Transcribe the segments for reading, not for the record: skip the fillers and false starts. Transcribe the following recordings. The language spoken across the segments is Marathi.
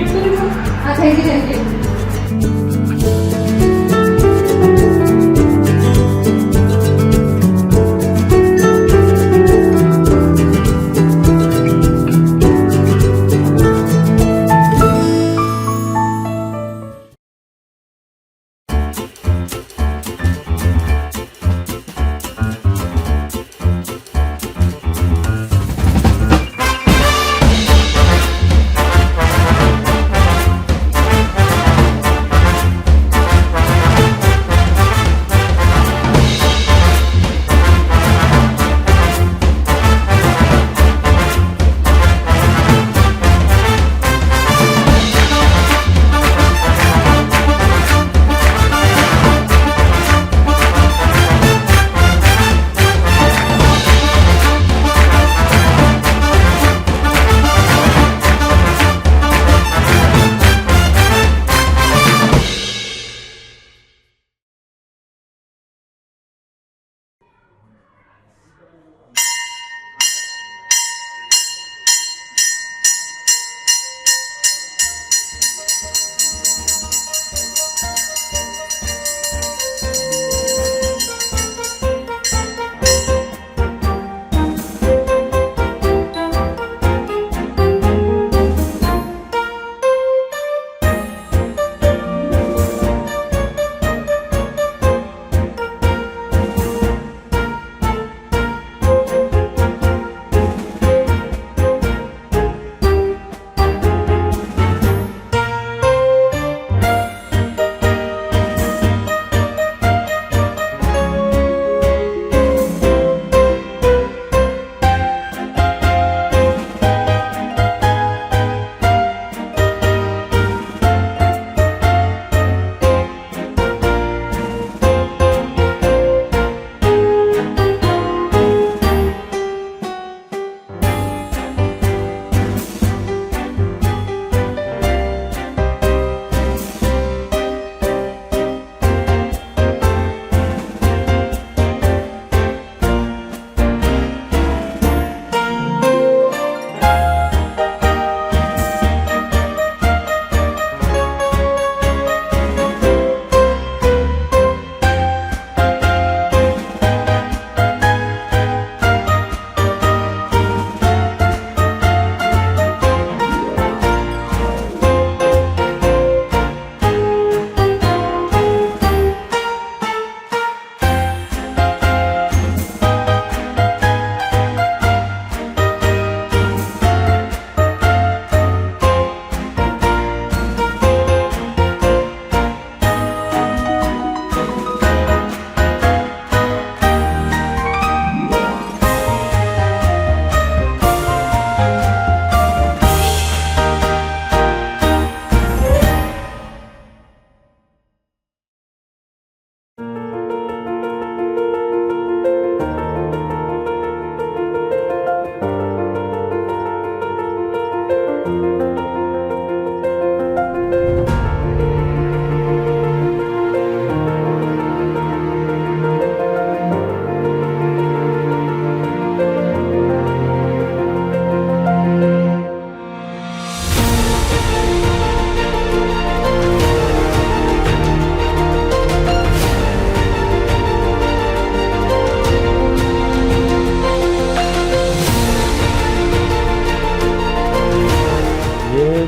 थँक्यू.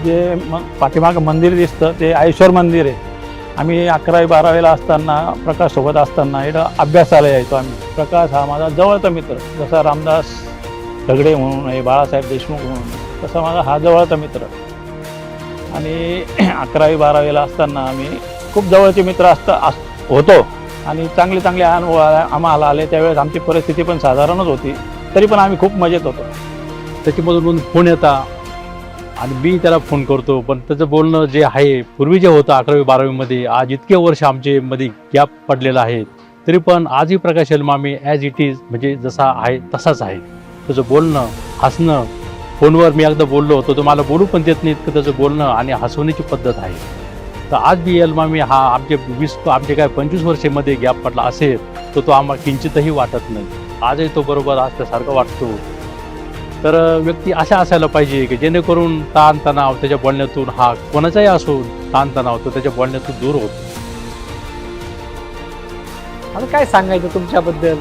जे पाठीमागं मंदिर दिसतं ते आईश्वर मंदिर आहे. आम्ही 11वी 12वीला असताना प्रकाशसोबत असताना इथं अभ्यासाला यायचो आम्ही. प्रकाश हा माझा जवळचा मित्र, जसा रामदास दगडे म्हणून आहे, बाळासाहेब देशमुख म्हणून, तसा माझा हा जवळचा मित्र. आणि 11वी 12वीला असताना आम्ही खूप जवळचे मित्र होतो आणि चांगले चांगले अनुभव आम्हाला आले. त्यावेळेस आमची परिस्थिती पण साधारणच होती, तरी पण आम्ही खूप मजेत होतो. त्याच्यामधून फोन येता आणि मी त्याला फोन करतो, पण त्याचं बोलणं जे आहे पूर्वी जे होतं 11वी 12वीमध्ये, आज इतके वर्ष आमचे मध्ये गॅप पडलेला आहे, तरी पण आजही प्रकाश एलमामी ॲज इट इज म्हणजे जसा आहे तसाच आहे. त्याचं बोलणं, हसणं, फोनवर मी एकदा बोललो होतो, तो मला बोलू पण देत नाही इतकं त्याचं बोलणं आणि हसवण्याची पद्धत आहे. तर आज बी एलमामी हा आमचे काय 25 वर्षामध्ये गॅप पडला असेल तर तो आम्हाला किंचितही वाटत नाही. आजही तो बरोबर असल्यासारखं वाटतो. तर व्यक्ती अशा असायला पाहिजे की जेणेकरून ताणतणाव त्याच्या बोलण्यातून, हा कोणाचाही असो ताणतणाव, तो त्याच्या बोलण्यातून दूर होतो. आता काय सांगायचं तुमच्याबद्दल?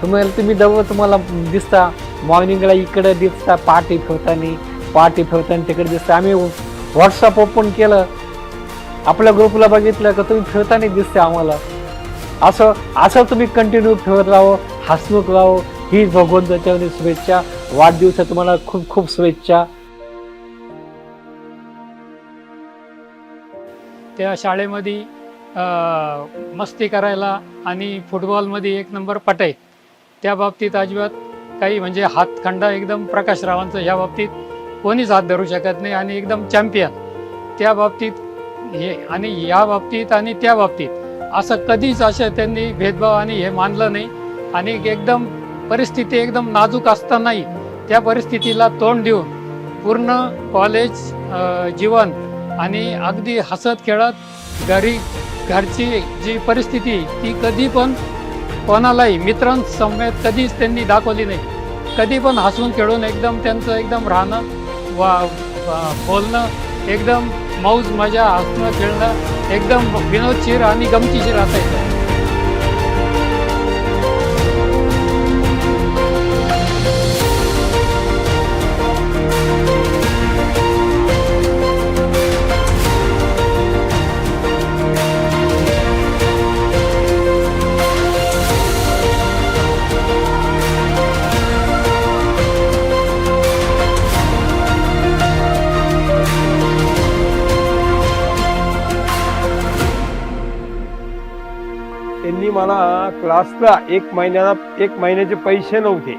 तुम्ही तुम्हाला दिसता मॉर्निंगला इकडे दिसता, पार्टी फिरताना तिकडे दिसता. आम्ही व्हॉट्सअप ओपन केलं, आपल्या ग्रुपला बघितलं का तुम्ही फिरताना दिसते आम्हाला. असं तुम्ही कंटिन्यू फिरत राहो, हसमुख राहो, ही भगवंताच्या शुभेच्छा. वाढदिवसा तुम्हाला खूप खूप शुभेच्छा. त्या शाळेमध्ये मस्ती करायला आणि फुटबॉलमध्ये एक नंबर पटाय. त्या बाबतीत अजिबात काही म्हणजे हातखंडा एकदम प्रकाश रावांचं ह्या बाबतीत कोणीच हात धरू शकत नाही आणि एकदम चॅम्पियन त्या बाबतीत. हे आणि या बाबतीत आणि त्या बाबतीत असं कधीच असं त्यांनी भेदभाव आणि हे मानलं नाही. आणि एकदम परिस्थिती एकदम नाजूक असतानाही त्या परिस्थितीला तोंड देऊन पूर्ण कॉलेज जीवन आणि अगदी हसत खेळत घरची जी परिस्थिती ती कधी पण कोणालाही मित्रांसमेत कधीच त्यांनी दाखवली नाही. कधी पण हसून खेळून एकदम त्यांचं एकदम राहणं बोलणं एकदम मौज मजा, हसणं खेळणं एकदम विनोदशीर आणि गमतीशीर असायचं. त्यांनी मला क्लासला एक महिन्याचे पैसे नव्हते,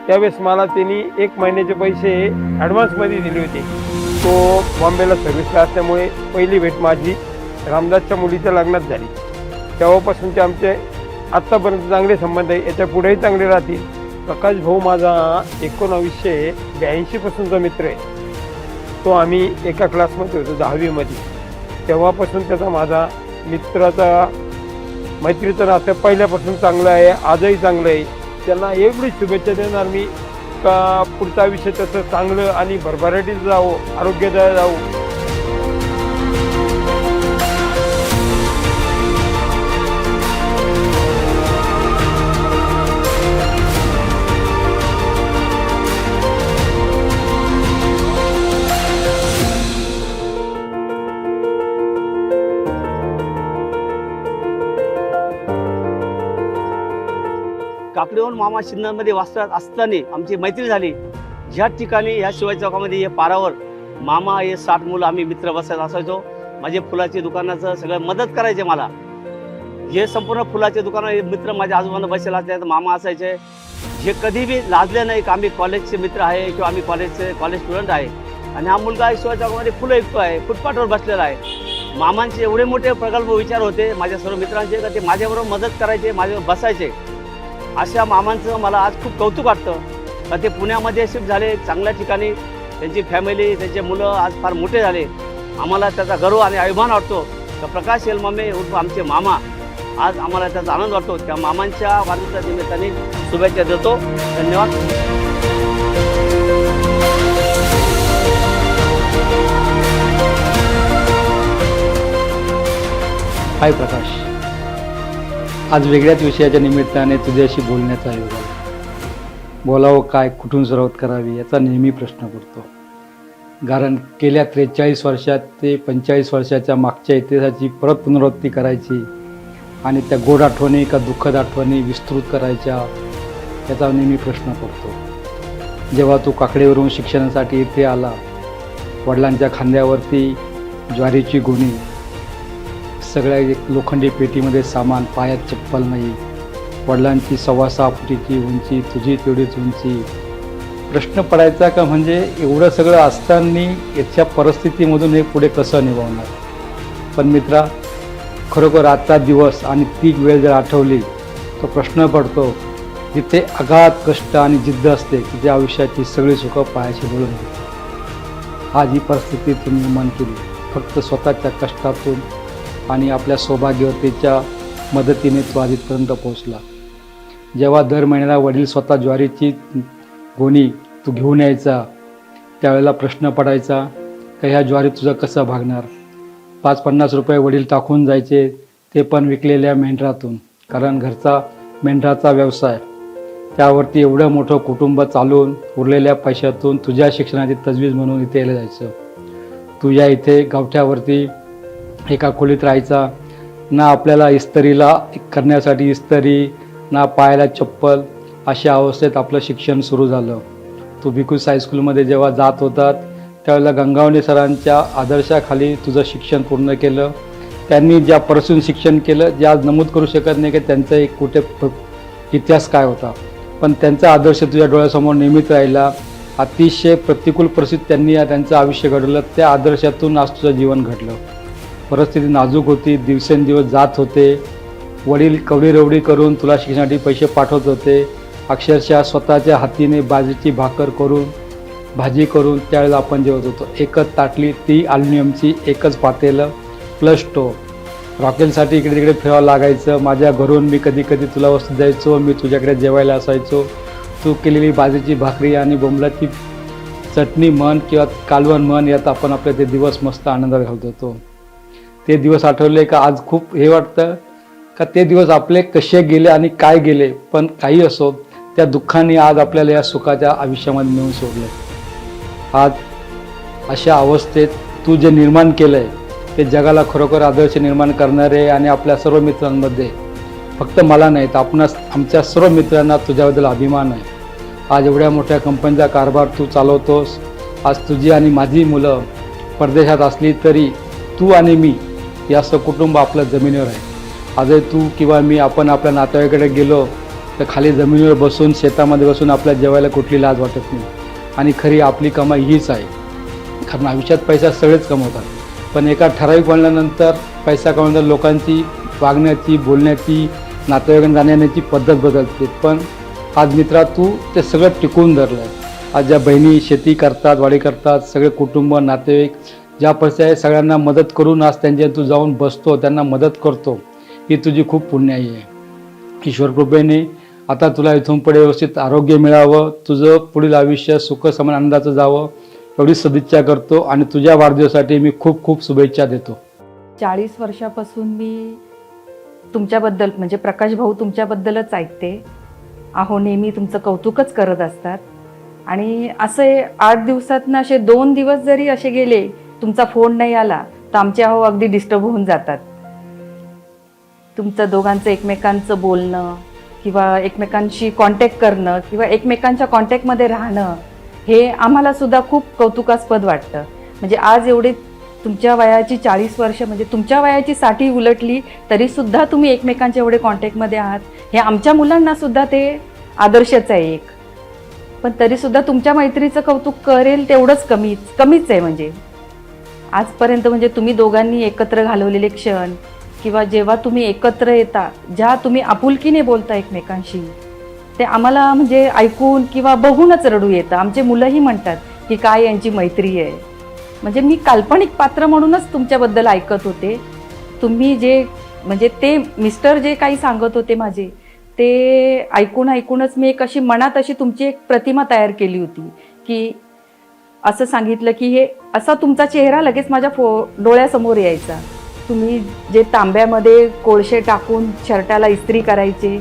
त्यावेळेस मला त्यांनी 1 महिन्याचे पैसे ॲडव्हान्समध्ये दिले होते. तो बॉम्बेला सर्व्हिसला असल्यामुळे पहिली भेट माझी रामदासच्या मुलीच्या लग्नात झाली. तेव्हापासूनचे आमचे आत्तापर्यंत चांगले संबंध आहे, याच्या पुढेही चांगले राहतील. प्रकाश भाऊ माझा 1982 पासूनचा मित्र आहे. तो आम्ही एका क्लासमध्ये होतो 10वीमध्ये. तेव्हापासून त्याचा माझा मित्राचा मैत्रीचं नातं पहिल्यापासून चांगलं आहे, आजही चांगलं आहे. त्यांना एवढी शुभेच्छा देणार मी का पुढचं आयुष्य त्याचं चांगलं आणि भरभराटीत जावं, आरोग्यदायी जावं. काकडेहून मामा शिन्नरमध्ये वास्तव्यात असताना आमची मैत्री झाली. ज्या ठिकाणी ह्या शिवाजी चौकामध्ये हे पारावर मामा हे 60 मुलं आम्ही मित्र बसत असायचो. माझे फुलाची दुकानाचं सगळं मदत करायचे मला. हे संपूर्ण फुलाचे दुकानं मित्र माझ्या आजूबाजूला बसलेला असतात, मामा असायचे. हे कधी बी लाजले नाही की आम्ही कॉलेजचे मित्र आहे किंवा आम्ही कॉलेज स्टुडंट आहे. आणि हा मुलगा शिवाजी चौकामध्ये फुलं विकतो आहे, फुटपाथवर बसलेला आहे. मामांचे एवढे मोठे प्रगल्भ विचार होते माझ्या सर्व मित्रांचे का ते माझ्याबरोबर मदत करायचे, माझ्याबरोबर बसायचे. अशा मामांचं मला आज खूप कौतुक वाटतं का ते पुण्यामध्ये शिफ्ट झाले, चांगल्या ठिकाणी त्यांची फॅमिली, त्यांचे मुलं आज फार मोठे झाले. आम्हाला त्याचा गर्व आणि अभिमान वाटतो का प्रकाश येलमामे उर्फ आमचे मामा, आज आम्हाला त्याचा आनंद वाटतो. त्या मामांच्या वाढदिवसाच्या निमित्ताने शुभेच्छा देतो. धन्यवाद. हाय प्रकाश, आज वेगळ्याच विषयाच्या निमित्ताने तुझ्याशी बोलण्याचा योग आला. बोलावं काय, कुठून सुरुवात करावी याचा नेहमी प्रश्न पडतो. कारण गेल्या 43 वर्षात ते 45 वर्षाच्या मागच्या इतिहासाची परत पुनरावृत्ती करायची आणि त्या गोड आठवणी का दुःखद आठवणी विस्तृत करायच्या याचा नेहमी प्रश्न पडतो. जेव्हा तू काकडेवरून शिक्षणासाठी इथे आला, वडिलांच्या खांद्यावरती ज्वारीची गोणी, सगळ्या एक लोखंडी पेटीमध्ये सामान, पायात चप्पल नाही, वडिलांची 6.25 फुटीची उंची, तुझी तेवढीच उंची. प्रश्न पडायचा का म्हणजे एवढं सगळं असताना याच्या परिस्थितीमधून हे पुढे कसं निभावणार. पण मित्रा, खरोखर आजचा दिवस आणि ती वेळ जर आठवली तो प्रश्न पडतो, जिथे अगाध कष्ट आणि जिद्द असते तिथे आयुष्याची सगळी सुखं पायाशी बोलून येते. आज ही परिस्थिती तुम्ही निर्माण केली फक्त स्वतःच्या कष्टातून आणि आपल्या सौभाग्यवतीच्या मदतीने तो आज इथपर्यंत पोहोचला. जेव्हा दर महिन्याला वडील स्वतः ज्वारीची गोणी तू घेऊन यायचा, त्यावेळेला प्रश्न पडायचा का ह्या ज्वारी तुझं कसं भागणार. 5-50 रुपये वडील टाकून जायचे, ते पण विकलेल्या मेंढरातून, कारण घरचा मेंढराचा व्यवसाय. त्यावरती एवढं मोठं कुटुंब चालून उरलेल्या पैशातून तुझ्या शिक्षणाची तजवीज म्हणून इथे यायला जायचं. तू या इथे गावठ्यावरती एका खोलीत राहायचा. ना आपल्याला इस्त्रीला करण्यासाठी इस्त्री, ना पायाला चप्पल, अशा अवस्थेत आपलं शिक्षण सुरू झालं. तू भिकूस हायस्कूलमध्ये जेव्हा जात होतात त्यावेळेला गंगावणे सरांच्या आदर्शाखाली तुझं शिक्षण पूर्ण केलं. त्यांनी ज्या परसून शिक्षण केलं, जे आज नमूद करू शकत नाही की त्यांचा एक कुठे इतिहास काय होता, पण त्यांचा आदर्श तुझ्या डोळ्यासमोर नेहमीच राहिला. अतिशय प्रतिकूल परिस्थितीत त्यांनी त्यांचं आयुष्य घडवलं. त्या आदर्शातून आज तुझं जीवन घडलं. परिस्थिती नाजूक होती, दिवसेंदिवस जात होते. वडील कवडीरवडी करून तुला शिक्षणासाठी पैसे पाठवत होते. अक्षरशः स्वतःच्या हातीने बाजरीची भाकर करून, भाजी करून त्यावेळेला आपण जेवत होतो. एकच ताटली, ती ॲल्युमिनियमची, एकच पातेलं प्लस स्टोव. रॉकेलसाठी इकडे तिकडे फिरावं लागायचं. माझ्या घरून मी कधी कधी तुला वस्तू द्यायचो, मी तुझ्याकडे जेवायला असायचो. तू केलेली बाजरीची भाकरी आणि बोंबलाची चटणी म्हण किंवा कालवण म्हण, यात आपण आपले ते दिवस मस्त आनंदात घालत होतो. ते दिवस आठवले का आज खूप हे वाटतं का ते दिवस आपले कसे गेले आणि काय गेले. पण काही असो, त्या दुःखाने आज आपल्याला या सुखाच्या आयुष्यामध्ये नेऊन सोडलं. आज अशा अवस्थेत तू जे निर्माण केलं आहे ते जगाला खरोखर आदर्श निर्माण करणारे आणि आपल्या सर्व मित्रांमध्ये, फक्त मला नाही तर आपणास, आमच्या सर्व मित्रांना तुझ्याबद्दल अभिमान आहे. आज एवढ्या मोठ्या कंपनीचा कारभार तू चालवतोस. आज तुझी आणि माझी मुलं परदेशात असली तरी तू आणि मी या कुटुंब आपलं जमिनीवर आहे. आजही तू किंवा मी आपण आपल्या नातेवाईकडे गेलो तर खाली जमिनीवर बसून, शेतामध्ये बसून आपल्या जेवायला कुठली लाज वाटत नाही. आणि खरी आपली कमाई हीच आहे. कारण आयुष्यात पैसा सगळेच कमवतात, पण एका ठराविक वळणानंतर पैसा कमवल्यानंतर लोकांची वागण्याची, बोलण्याची, नातेवाईकांना जाण्याची पद्धत बदलते. पण आज मित्रा तू ते सगळं टिकवून धरलं आहे. आज ज्या बहिणी शेती करतात, वाडी करतात, सगळे कुटुंब, नातेवाईक ज्या परिस्थिती आहे सगळ्यांना मदत करून आज त्यांच्या तू जाऊन बसतो, त्यांना मदत करतो, ही तुझी खूप पुण्याई आहे. ईश्वर कृपेने आता तुला इथून पुढे व्यवस्थित आरोग्य मिळावं, तुझं पुढील आयुष्य सुख समान आनंदाचं जावं, एवढी सदिच्छा करतो आणि तुझ्या वाढदिवसासाठी मी खूप खूप शुभेच्छा देतो. 40 वर्षापासून मी तुमच्याबद्दल, म्हणजे प्रकाश भाऊ तुमच्याबद्दलच ऐकते. अहो नेहमी तुमचं कौतुकच करत असतात. आणि असे 8 दिवसातनं असे 2 दिवस जरी असे गेले, तुमचा फोन नाही आला तर आमचे अहो अगदी डिस्टर्ब होऊन जातात. तुमचं दोघांचं एकमेकांचं बोलणं किंवा एकमेकांशी कॉन्टॅक्ट करणं किंवा एकमेकांच्या कॉन्टॅक्टमध्ये राहणं, हे आम्हाला सुद्धा खूप कौतुकास्पद वाटतं. म्हणजे आज एवढे तुमच्या वयाची 40 वर्ष, म्हणजे तुमच्या वयाची 60 उलटली तरीसुद्धा तुम्ही एकमेकांच्या एवढे कॉन्टॅक्टमध्ये आहात, हे आमच्या मुलांना सुद्धा ते आदर्शच आहे एक. पण तरीसुद्धा तुमच्या मैत्रीचं कौतुक करेल तेवढंच कमीच आहे. म्हणजे आजपर्यंत म्हणजे तुम्ही दोघांनी एकत्र घालवलेले क्षण किंवा जेव्हा तुम्ही एकत्र येता, ज्या तुम्ही आपुलकीने बोलता एकमेकांशी, ते आम्हाला म्हणजे ऐकून किंवा बघूनच रडू येतं. आमचे मुलंही म्हणतात की काय यांची मैत्री आहे. म्हणजे मी काल्पनिक पात्र म्हणूनच तुमच्याबद्दल ऐकत होते. तुम्ही जे म्हणजे ते मिस्टर जे काही सांगत होते माझे, ते ऐकूनच मी एक अशी मनात अशी तुमची एक प्रतिमा तयार केली होती की असं सांगितलं की हे असा तुमचा चेहरा लगेच माझ्या डोळ्यासमोर यायचा. तुम्ही जे तांब्यामध्ये कोळसे टाकून शर्टाला इस्त्री करायचे,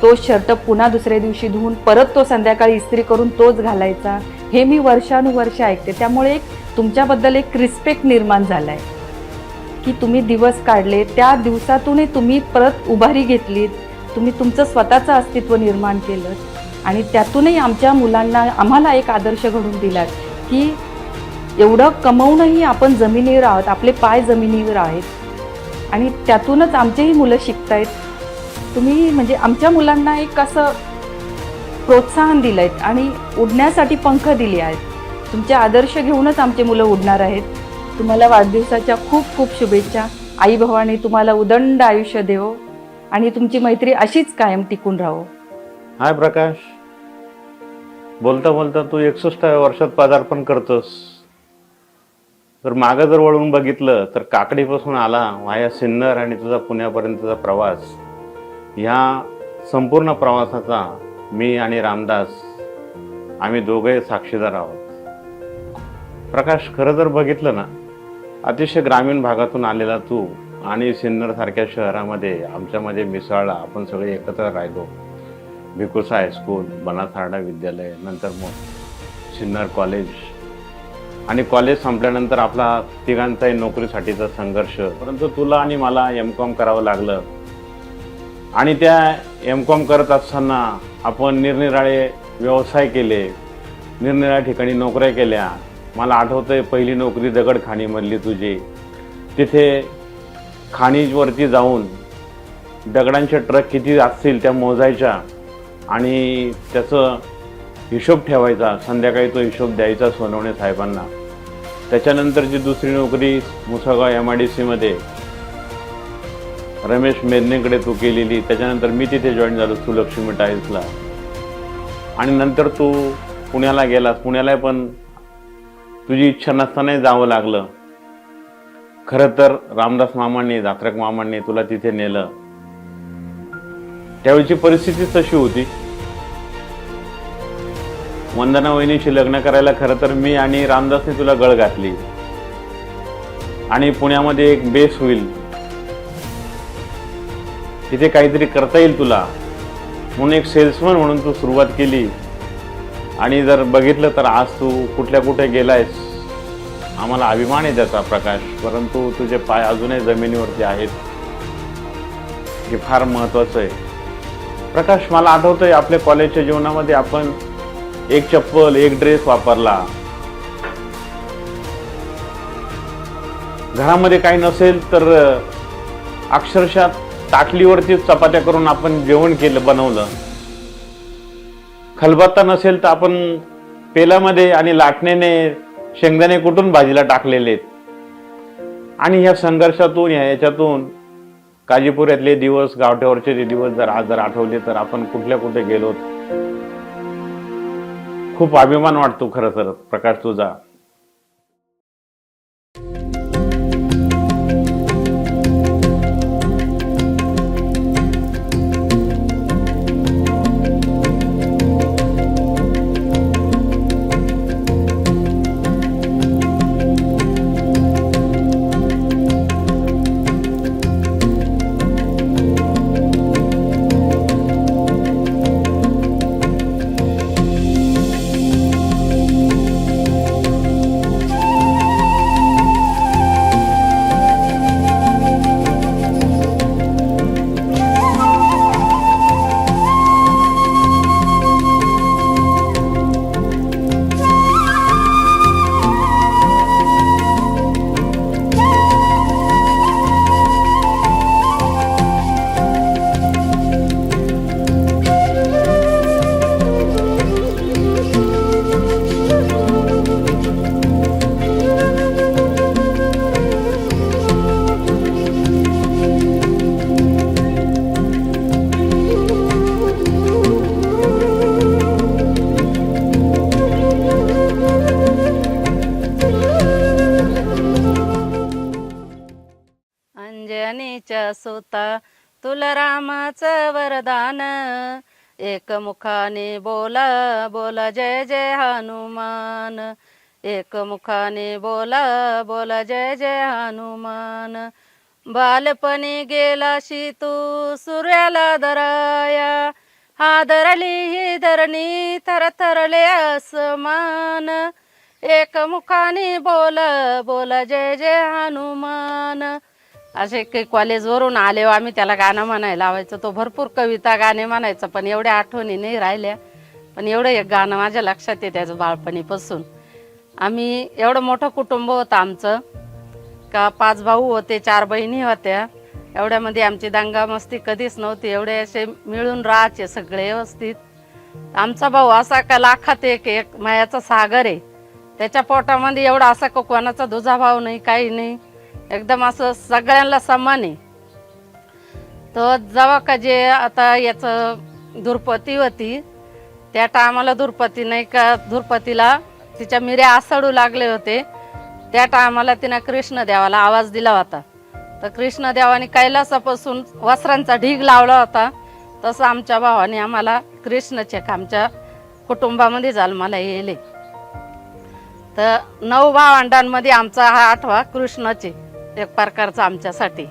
तो शर्ट पुन्हा दुसऱ्या दिवशी धुवून परत तो संध्याकाळी इस्त्री करून तोच घालायचा, हे मी वर्षानुवर्ष ऐकते. त्यामुळे एक तुमच्याबद्दल एक रिस्पेक्ट निर्माण झाला आहे की तुम्ही दिवस काढले, त्या दिवसातूनही तुम्ही परत उभारी घेतलीत, तुम्ही तुमचं स्वतःचं अस्तित्व निर्माण केलं आणि त्यातूनही आमच्या मुलांना, आम्हाला एक आदर्श घडून दिलात की एवढं कमवूनही आपण जमिनीवर आहोत, आपले पाय जमिनीवर आहेत आणि त्यातूनच आमचेही मुलं शिकतायत. तुम्ही म्हणजे आमच्या मुलांना एक असं प्रोत्साहन दिलं आहे आणि उडण्यासाठी पंख दिले आहेत. तुमचे आदर्श घेऊनच आमचे मुलं उडणार आहेत. तुम्हाला वाढदिवसाच्या खूप खूप शुभेच्छा. आई भवानी तुम्हाला उदंड आयुष्य देवो आणि तुमची मैत्री अशीच कायम टिकून राहो. हाय प्रकाश, बोलता बोलता तू 61व्या वर्षात पदार्पण करतोस. जर मागं जर वळून बघितलं तर काकडीपासून आला वाया सिन्नर आणि तुझा पुण्यापर्यंतचा प्रवास, ह्या संपूर्ण प्रवासाचा मी आणि रामदास आम्ही दोघे साक्षीदार आहोत. प्रकाश, खरं जर बघितलं ना, अतिशय ग्रामीण भागातून आलेला तू आणि सिन्नर सारख्या शहरामध्ये आमच्यामध्ये मिसळला. आपण सगळे एकत्र राहिलो. भिकुसा हायस्कूल, बनासहार्डा विद्यालय, नंतर मग सिन्नर कॉलेज, आणि कॉलेज संपल्यानंतर आपला तिघांचाही नोकरीसाठीचा संघर्ष. परंतु तुला आणि मला M.Com करावं लागलं, आणि त्या M.Com करत असताना आपण निरनिराळे व्यवसाय केले, निरनिराळ्या ठिकाणी नोकऱ्या केल्या. मला आठवतंय पहिली नोकरी दगडखाणीमधली तुझी. तिथे खाणीवरती जाऊन दगडांचे ट्रक किती असतील त्या मोजायच्या आणि त्याचं हिशोब ठेवायचा. संध्याकाळी तो हिशोब द्यायचा सोनवणे साहेबांना. त्याच्यानंतरची दुसरी नोकरी मुसळगाव MIDC मध्ये रमेश मेदनेकडे तू केलेली. त्याच्यानंतर मी तिथे जॉईन झालो सुलक्ष्मी टाईल्सला, आणि नंतर तू पुण्याला गेलास. पुण्याला पण तुझी इच्छा नसतानाही जावं लागलं. खरं तर रामदास मामांनी, जात्रक मामांनी तुला तिथे नेलं. त्यावेळची परिस्थिती तशी होती. वंदना वहिनीशी लग्न करायला खरं तर मी आणि रामदासने तुला गळ घातली, आणि पुण्यामध्ये एक बेस होईल, तिथे काहीतरी करता येईल तुला म्हणून एक सेल्समन म्हणून तू सुरुवात केली. आणि जर बघितलं तर आज तू कुठे गेलायस. आम्हाला अभिमान आहे त्याचा प्रकाश. परंतु तुझे पाय अजूनही जमिनीवरती आहेत, हे फार महत्वाचं आहे. प्रकाश, मला आठवतंय आपल्या कॉलेजच्या जीवनामध्ये आपण एक चप्पल, एक ड्रेस वापरला. घरामध्ये काही नसेल तर अक्षरशः ताटलीवरती चपात्या करून आपण जेवण बनवलं. खलबत्ता नसेल तर आपण पेलामध्ये आणि लाटण्याने शेंगदाणे कुटून भाजीला टाकलेले. आणि ह्या संघर्षातून, याच्यातून काजीपुऱ्यातले दिवस, गावठ्यावरचे ते दिवस जर आठवले तर आपण कुठे गेलो. खूप अभिमान वाटतो खरं तर प्रकाश तुझा. अंजनीच्या सुता तुला रामाचं वरदान, एक मुखाने बोला बोला जय जय हनुमान, एक मुखाने बोला बोला जय जय हनुमान. बालपणी गेलाशी तू सूर्याला दराया, हादरली ही धरणी थरथरले आसमान, एक मुखाने बोला बोला जय जय हनुमान. असे काही कॉलेजवरून आले आम्ही त्याला गाणं म्हणायला लावायचं. तो भरपूर कविता गाणे म्हणायचं, पण एवढ्या आठवणी नाही राहिल्या. पण एवढं एक गाणं माझ्या लक्षात आहे त्याचं बाळपणीपासून. आम्ही एवढं मोठं कुटुंब होतं आमचं का 5 भाऊ होते, 4 बहिणी होत्या. एवढ्यामध्ये आमची दंगामस्ती कधीच नव्हती. एवढे असे मिळून राहायचे सगळे व्यवस्थित. आमचा भाऊ असा का लाखात एक मायाचा सागर आहे. त्याच्या पोटामध्ये एवढा असा का कोणाचा दुजाभाव नाही, काही नाही. एकदम असं सगळ्यांना समान आहे. तर जेव्हा का जे आता याचं धुरपती होती त्या टायमाला, धुरपती नाही का, धुरपतीला तिच्या मिऱ्या आसडू लागले होते. त्या टायमाला तिनं कृष्णदेवाला आवाज दिला होता. तर कृष्णदेवाने कैलासापासून वस्त्रांचा ढीग लावला होता. तसं आमच्या भावाने आम्हाला कृष्णचेक आमच्या कुटुंबामध्ये जन्माला येले. तर 9 भावंडांमध्ये आमचा हा 8वा कृष्णाचे एक प्रकारचा आमच्यासाठी.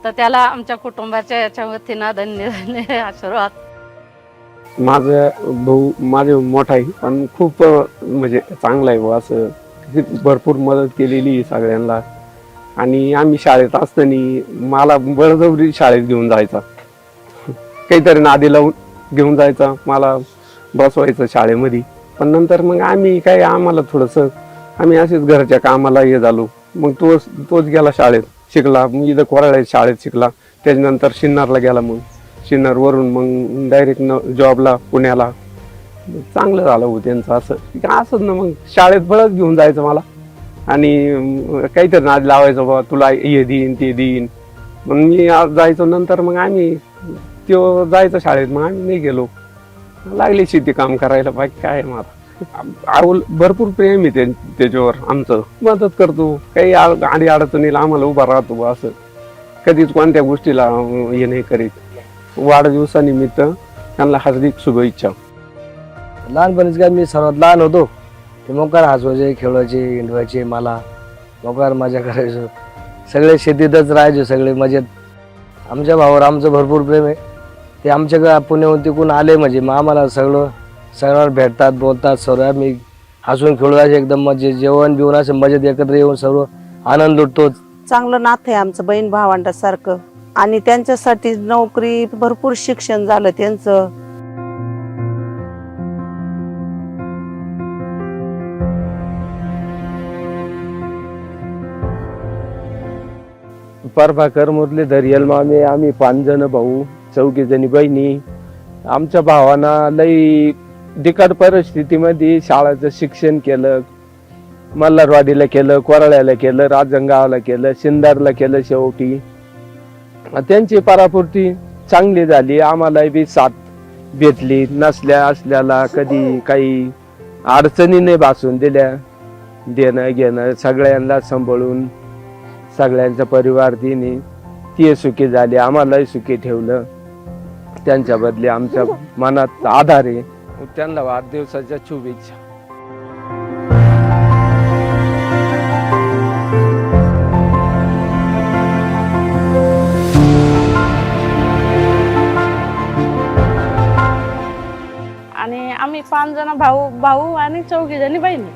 तर त्याला आमच्या कुटुंबाच्या याच्या वतीनं धन्य आशीर्वाद. माझा भाऊ माझे मोठा आहे पण खूप म्हणजे चांगला आहे बुवा, असं भरपूर मदत केलेली आहे सगळ्यांना. आणि आम्ही शाळेत असताना मला बळजबरी शाळेत घेऊन जायचा, काहीतरी नादी लावून घेऊन जायचा, मला बसवायचं शाळेमध्ये. पण नंतर मग आम्ही काय आम्हाला थोडंसं आम्ही असेच घरच्या कामाला हे झालो. मग तोच गेला शाळेत शिकला, मग इथं कोराळे शाळेत शिकला. त्याच्यानंतर सिन्नरला गेला, मग सिन्नरवरून मग डायरेक्ट जॉबला पुण्याला. चांगलं झालं हो त्यांचं. असंच ना, मग शाळेत बळच घेऊन जायचं मला आणि काहीतरी नाद लावायचं, बाबा तुला हे देईन ते देईन. मग मी जायचो. नंतर मग आम्ही तो जायचं शाळेत, मग आम्ही नाही गेलो, लागली शेती काम करायला. बाकी काय मला भरपूर प्रेम आहे त्याच्यावर आमचं. मदत करतो, काही आडी अडचणीला आम्हाला उभा राहतो बा. असं कधीच कोणत्या गोष्टीला हे नाही करीत. वाढदिवसानिमित्त त्यांना हार्दिक शुभेच्छा. लहानपणीच काय मी सर्वात लहान होतो ते मोकार हसवायचे, खेळवायचे, हिंडवायचे, मला मोकार मजा करायचो. सगळे शेतीतच राहायचो, सगळे मजेत. आमच्या भावावर आमचं भरपूर प्रेम आहे. ते आमच्याकडे पुण्याहून तिकून आले म्हणजे मग आम्हाला सगळं भेटतात, बोलतात. सर्व आम्ही हसून खेळवायचे एकदम मजेत. जेवण बिवण असं मजेत एकत्र येऊन सर्व आनंद लुटतो. चांगलं नातं आहे आमचं बहीण भावंडासारखं. आणि त्यांच्यासाठी नोकरी, भरपूर शिक्षण झालं त्यांचं. प्रभाकर मुरलीधर यलमामे, आम्ही 5 जण भाऊ, 4 जणी बहिणी. आमच्या भावाना लई बिकट परिस्थितीमध्ये शाळेचं शिक्षण केलं. मल्हारवाडीला केलं, कोराळ्याला केलं, राजगावाला केलं, सिन्नरला केलं. शेवटी त्यांची परापूर्ती चांगली झाली. आम्हाला बी साथ भेटली. नसल्या असल्याला कधी काही अडचणीने भासून दिल्या. देणं घेणं सगळ्यांना सांभाळून सगळ्यांचा परिवार तिने ती सुखी झाली, आम्हालाही सुखी ठेवलं. त्यांच्या बदली आमच्या मनात आधार आहे. त्यांना वाढदिवसाच्या शुभेच्छा. आणि आम्ही 5 जण भाऊ आणि 4 जणी बहिणी.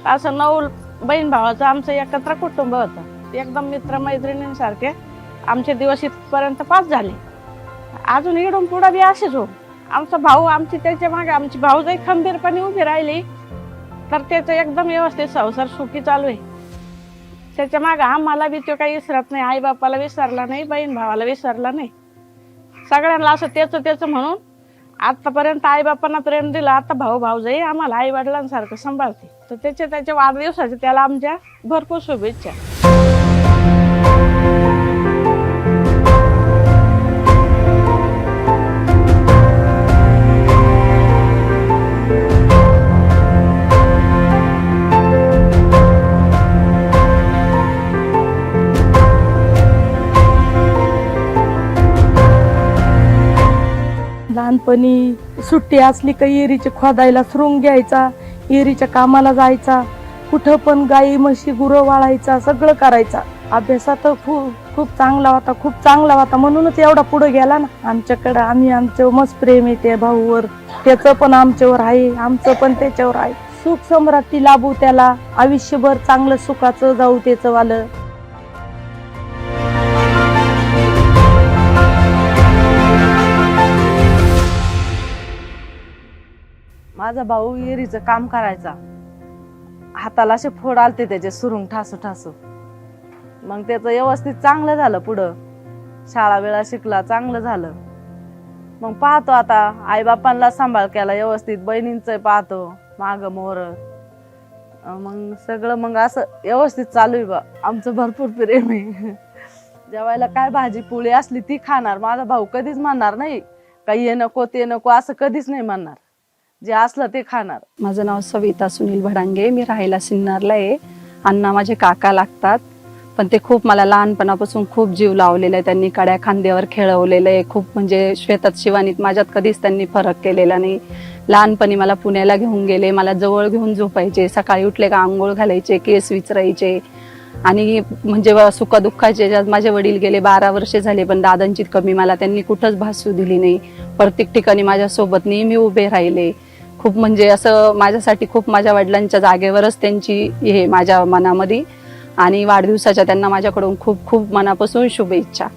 असं 9 बहीण भावाचं आमचं एकत्र कुटुंब होतं. एकदम मित्र मैत्रिणींसारखे आमचे दिवस इथपर्यंत पास झाले. अजून इकडून पुढे बी असेच हो. आमचा भाऊ आमची त्याच्या मागे आमची भाऊजाई खंबीरपणे उभी राहिली तर त्याचं एकदम व्यवस्थित संसार सुखी चालू आहे. त्याच्या मागे आम्हाला बी तो काही विसरत नाही. आई बापाला विसरला नाही, बहीण भावाला विसरला नाही. सगळ्यांना असं त्याचं म्हणून आतापर्यंत आई बापांना प्रेम दिलं. आता भाऊ भाऊजाई आम्हाला आई वडिलांसारखं सांभाळते. तर त्याच्या वाढदिवसाचे त्याला आमच्या भरपूर शुभेच्छा. लहानपणी सुट्टी असली का एरीचे खोदायला सुरून घ्यायचा, एरीच्या कामाला जायचा, कुठं पण गाई म्हशी गुरं वाळायचा, सगळं करायचा. अभ्यासात खूप चांगला होता म्हणूनच एवढा पुढे गेला ना. आमच्याकडं आमचं मस्त प्रेम आहे त्या भाऊवर. त्याचं पण आमच्यावर आहे, आमचं पण त्याच्यावर आहे. सुख सम्राटी लाभू त्याला, आयुष्यभर चांगलं सुखाचं जाऊ त्याचं वालं. माझा भाऊ एरीचं काम करायचा. हाताला असे फोड आलते त्याचे सुरून ठासू. मग त्याचं व्यवस्थित चांगलं झालं. पुढं शाळा वेळा शिकला, चांगलं झालं. मग पाहतो आता आई बापांना सांभाळ केला व्यवस्थित, बहिणींचं पाहतो माग मोर. मग सगळं मग असं व्यवस्थित चालू आहे बा. आमचं भरपूर प्रेम आहे. जेवायला काय भाजी पोळी असली ती खाणार. माझा भाऊ कधीच म्हणणार नाही काही हे नको ते नको, असं कधीच नाही म्हणणार. जे असलं ते खाणार. माझं नाव सविता सुनील भडांगे. मी राहायला सिन्नरला आहे. अण्णा माझे काका लागतात, पण ते खूप मला लहानपणापासून खूप जीव लावलेला आहे. त्यांनी कड्या खांद्यावर खेळवलेलं आहे. खूप म्हणजे श्वेतात शिवानीत माझ्यात कधीच त्यांनी फरक केलेला नाही. लहानपणी मला पुण्याला घेऊन गेले, मला जवळ घेऊन झोपायचे, सकाळी उठले का आंघोळ घालायचे, केस विचरायचे. आणि म्हणजे सुखदुःखाचे ज्यात माझे वडील गेले 12 वर्षे झाले, पण दादांची कमी मला त्यांनी कुठंच भासू दिली नाही. प्रत्येक ठिकाणी माझ्यासोबत नेहमी उभे राहिले. खूप म्हणजे असं माझ्यासाठी खूप माझ्या वडिलांच्या जागेवरच त्यांची हे माझ्या मनामध्ये. आणि वाढदिवसाच्या त्यांना माझ्याकडून खूप खूप मनापासून शुभेच्छा.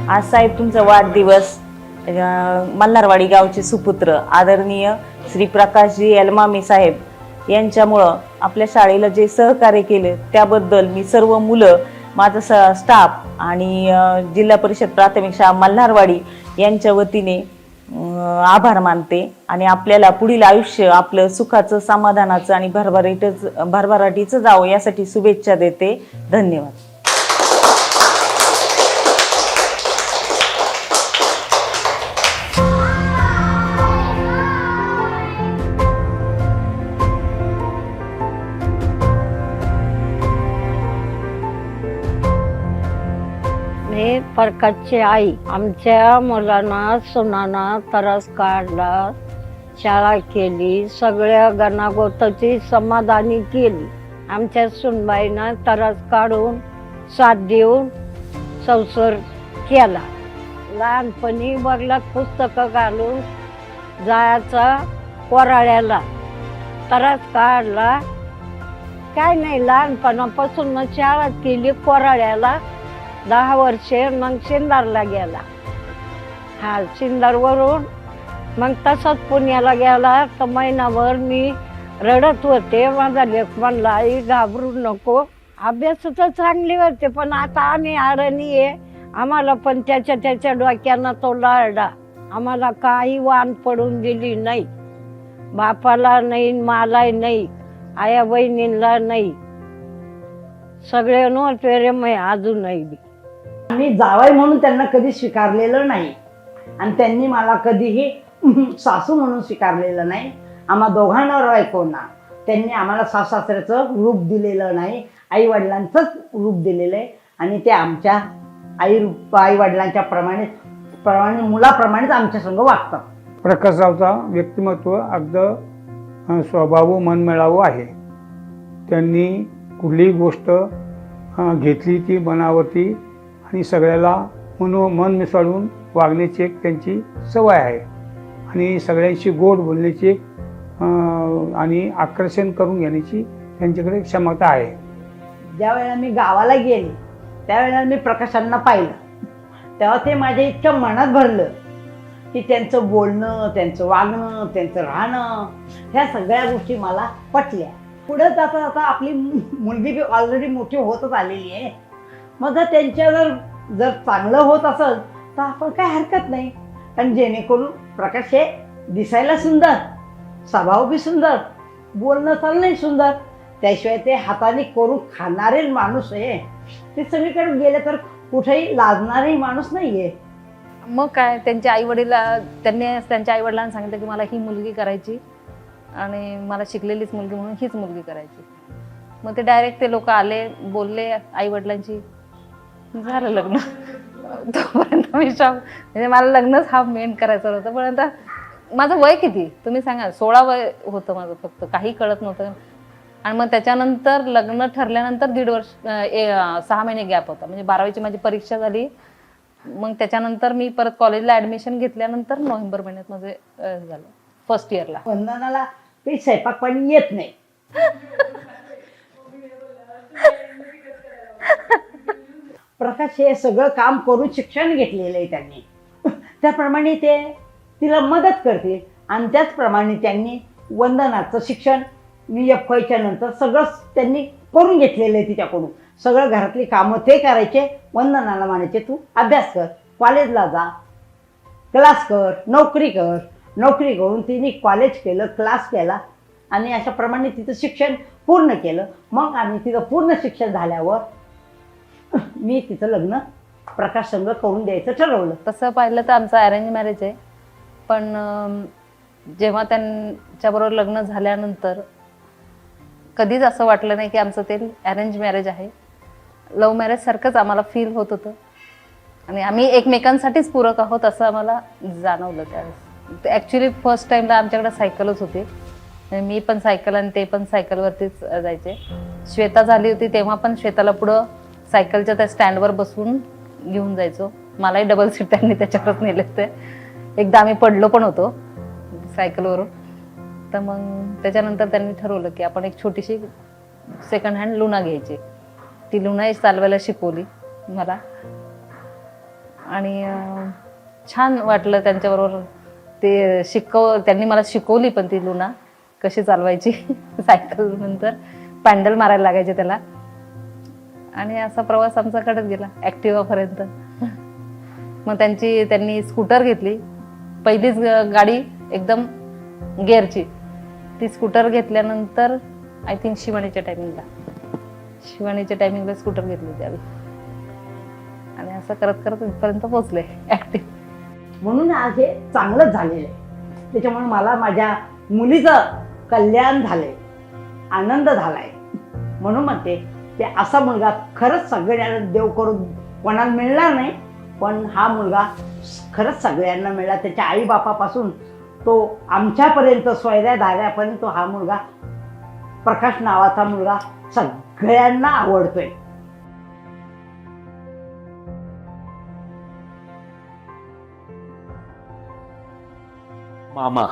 आज साहेब तुमचा वाढदिवस. मल्हारवाडी गावचे सुपुत्र आदरणीय श्री प्रकाशजी एलमामी साहेब यांच्यामुळं आपल्या शाळेला जे सहकार्य केले त्याबद्दल मी सर्व मुलं, माझा स्टाफ आणि जिल्हा परिषद प्राथमिक शाळा मल्हारवाडी यांच्या वतीने आभार मानते. आणि आपल्याला पुढील आयुष्य आपलं सुखाचं, समाधानाचं आणि भरभराटीचं जावं यासाठी शुभेच्छा देते. धन्यवाद. मी प्रकाशची आई. आमच्या मुलांना सुनाना तरस काढला, शाळा केली, सगळ्या गणागोताची समाधानी केली. आमच्या सुनबाईनं तरस काढून साथ देऊन संसार केला. लहानपणी बगलात पुस्तकं घालून जायचा कोराळ्याला, तरस काढला. काय नाही, लहानपणापासून मग शाळा केली कोराळ्याला 10 वर्षे. मग सिन्नरला गेला. हा सिन्नरवरून मग तसंच पुण्याला गेला. तर महिनाभर मी रडत होते. माझा लेक म्हणला, आई घाबरू नको, अभ्यास तर चांगली होते, पण आता आम्ही अडणी आहे. आम्हाला पण त्याच्या डोक्यानं तो लाडा. आम्हाला काही वाण पडून दिली नाही. बापाला नाही, मलाही नाही, आया बहिणींना नाही. सगळ्यांवर प्रेम आहे अजूनही. मी जावई म्हणून त्यांना कधी स्वीकारलेलं नाही आणि त्यांनी मला कधीही सासू म्हणून स्वीकारलेलं नाही. आम्हा दोघांना बायकोंना त्यांनी आम्हाला सासऱ्याचं रूप दिलेलं नाही, आई वडिलांचंच रूप दिलेलं आहे. आणि ते आमच्या आई वडिलांच्या प्रमाणे मुलाप्रमाणेच आमच्या संग वागतात. प्रकाशरावचा व्यक्तिमत्व अगदी स्वभाव मनमिळावू आहे. त्यांनी कुठलीही गोष्ट घेतली ती मनावरती आणि सगळ्याला मन मिसळून वागण्याची एक त्यांची सवय आहे. आणि सगळ्यांशी गोड बोलण्याची एक आणि आकर्षण करून घेण्याची त्यांच्याकडे क्षमता आहे. ज्या वेळेला मी गावाला गेले त्यावेळेला मी प्रकाशांना पाहिलं, तेव्हा ते माझ्या इतकं मनात भरलं की त्यांचं बोलणं, त्यांचं वागणं, त्यांचं राहणं, ह्या सगळ्या गोष्टी मला पटल्या. पुढे जाता जाता आपली मुलगी ऑलरेडी मोठी होतच आलेली आहे. मग त्यांच्या जर चांगलं होत असेल तर आपण काय हरकत नाही. कारण जेणेकरून प्रकाश हे दिसायला सुंदर, स्वभाव बी सुंदर, बोलणं चालणंही सुंदर, त्याशिवाय ते हाताने करून खाणारे माणूस आहे. ते सगळीकडे गेले तर कुठेही लाजणारही माणूस नाही आहे. मग काय, त्यांच्या त्यांच्या आईवडिलांना सांगितलं की मला ही मुलगी करायची आणि मला शिकलेलीच मुलगी म्हणून हीच मुलगी करायची. मग ते डायरेक्ट ते लोक आले, बोलले आईवडिलांची, झालं लग्न. तोपर्यंत मी म्हणजे मला लग्नच हा मेन करायचं होतं. पण आता माझं वय किती तुम्ही सांगा, 16 वय होतं माझं, फक्त काही कळत नव्हतं. आणि मग त्याच्यानंतर लग्न ठरल्यानंतर 1.5 वर्ष 6 महिने गॅप होता. म्हणजे 12वीची माझी परीक्षा झाली. मग त्याच्यानंतर मी परत कॉलेजला ॲडमिशन घेतल्यानंतर नोव्हेंबर महिन्यात माझे झालं फर्स्ट इयरला. वंदनाला काही स्वयंपाक पाणी येत नाही. प्रकाश हे सगळं काम करून शिक्षण घेतलेलं आहे त्यांनी. त्याप्रमाणे ते तिला मदत करते. आणि त्याचप्रमाणे त्यांनी वंदनाचं शिक्षण FYच्या नंतर सगळंच त्यांनी करून घेतलेलं आहे तिच्याकडून. सगळं घरातली कामं ते करायचे, वंदनाला म्हणायचे तू अभ्यास कर, कॉलेजला जा, क्लास कर, नोकरी कर. नोकरी करून तिने कॉलेज केलं, क्लास केला आणि अशाप्रमाणे तिचं शिक्षण पूर्ण केलं. मग आम्ही तिचं पूर्ण शिक्षण झाल्यावर मी तिचं लग्न प्रकाश संघ करून द्यायचं ठरवलं. तसं पाहिलं तर आमचं अरेंज मॅरेज आहे, पण जेव्हा त्यांच्याबरोबर लग्न झाल्यानंतर कधीच असं वाटलं नाही की आमचं ते अरेंज मॅरेज आहे. लव्ह मॅरेजसारखंच आम्हाला फील होत होतं आणि आम्ही एकमेकांसाठीच पूरक आहोत असं आम्हाला जाणवलं त्यावेळेस. ॲक्च्युली फर्स्ट टाईमला आमच्याकडे सायकलच होती, मी पण सायकल आणि ते पण सायकलवरतीच जायचे. श्वेता झाली होती तेव्हा पण श्वेताला पुढं सायकलच्या त्या स्टँडवर बसवून घेऊन जायचो. मलाही डबल सीट त्यांनी त्याच्यावरच नेले होते. एकदा आम्ही पडलो पण होतो सायकलवरून. तर मग त्याच्यानंतर त्यांनी ठरवलं की आपण एक छोटीशी सेकंड हँड लुना घ्यायची. ती लुनाही चालवायला शिकवली मला आणि छान वाटलं त्यांच्याबरोबर. ते त्यांनी मला शिकवली पण ती लुना कशी चालवायची. सायकल नंतर पॅन्डल मारायला लागायचे त्याला आणि असा प्रवास आमचा कडत गेला ॲक्टिवापर्यंत. मग त्यांनी स्कूटर घेतली, पहिलीच गाडी एकदम गिअरची. ती स्कूटर घेतल्यानंतर आय थिंक शिवानीच्या टायमिंगला स्कूटर घेतली त्यावेळी आणि असं करत करत इथपर्यंत पोहोचले ॲक्टिव्ह. म्हणून आज हे चांगलंच झालेलं आहे. त्याच्यामुळे मला माझ्या मुलीचं कल्याण झालंय, आनंद झालाय. म्हणून म्हणते ते असा मुलगा खरंच सगळ्यांना देव करून कोणाला मिळणार नाही, पण हा मुलगा खरंच सगळ्यांना मिळाला. त्याच्या आईबापापासून तो आमच्यापर्यंत सोयऱ्या दाऱ्यापर्यंत हा मुलगा, प्रकाश नावाचा मुलगा सगळ्यांना आवडतोय. मामा,